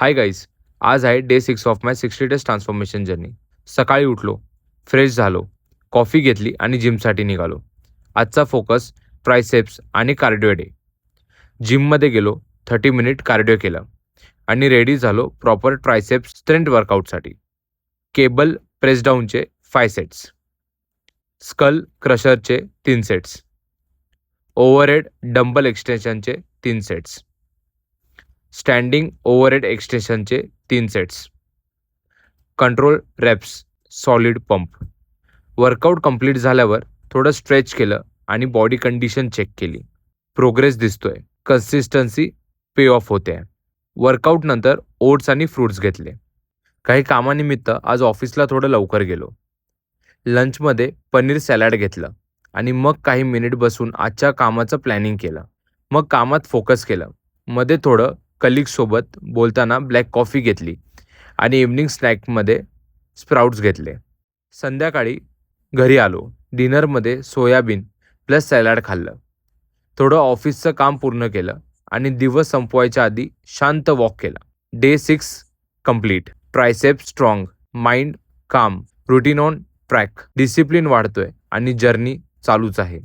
Hi guys, आज आहे day 6 of my 60 days transformation journey. सकाळी उठलो, फ्रेश झालो, कॉफी घेतली आणि जिमसाठी निघालो. आजचा फोकस ट्रायसेप्स आणि कार्डिओ डे. जिममध्ये गेलो, 30 मिनिट कार्डिओ केलं आणि रेडी झालो प्रॉपर ट्रायसेप्स स्ट्रेंथ वर्कआउटसाठी. केबल प्रेस डाऊनचे 5 सेट्स, स्कल क्रशरचे 3 सेट्स, ओव्हरहेड डंबल एक्सटेन्शनचे 3 सेट्स, स्टँडिंग ओव्हरहेड एक्सटेन्शनचे 3 sets, control reps solid pump. Workout complete झाल्यावर थोडं स्ट्रेच केलं आणि बॉडी कंडिशन चेक केली. प्रोग्रेस दिसतोय, कन्सिस्टन्सी पे ऑफ होते आहे. वर्कआउट नंतर ओट्स आणि फ्रूट्स घेतले. काही कामानिमित्त आज ऑफिसला थोडं लवकर गेलो. लंचमध्ये पनीर सॅलड घेतलं आणि मग काही मिनिट बसून आजच्या कामाचं प्लॅनिंग केलं. मग कामात फोकस केलं. मध्ये थोडं कलिगसोबत बोलताना ब्लॅक कॉफी घेतली आणि इव्हनिंग स्नॅकमध्ये स्प्राउट्स घेतले. संध्याकाळी घरी आलो. डिनरमध्ये सोयाबीन प्लस सॅलड खाल्लं. थोडं ऑफिसचं काम पूर्ण केलं आणि दिवस संपवायच्या आधी शांत वॉक केला. Day 6 complete. Tricep strong, mind काम, रुटीन ऑन ट्रॅक, डिसिप्लिन वाढतोय आणि जर्नी चालूच आहे.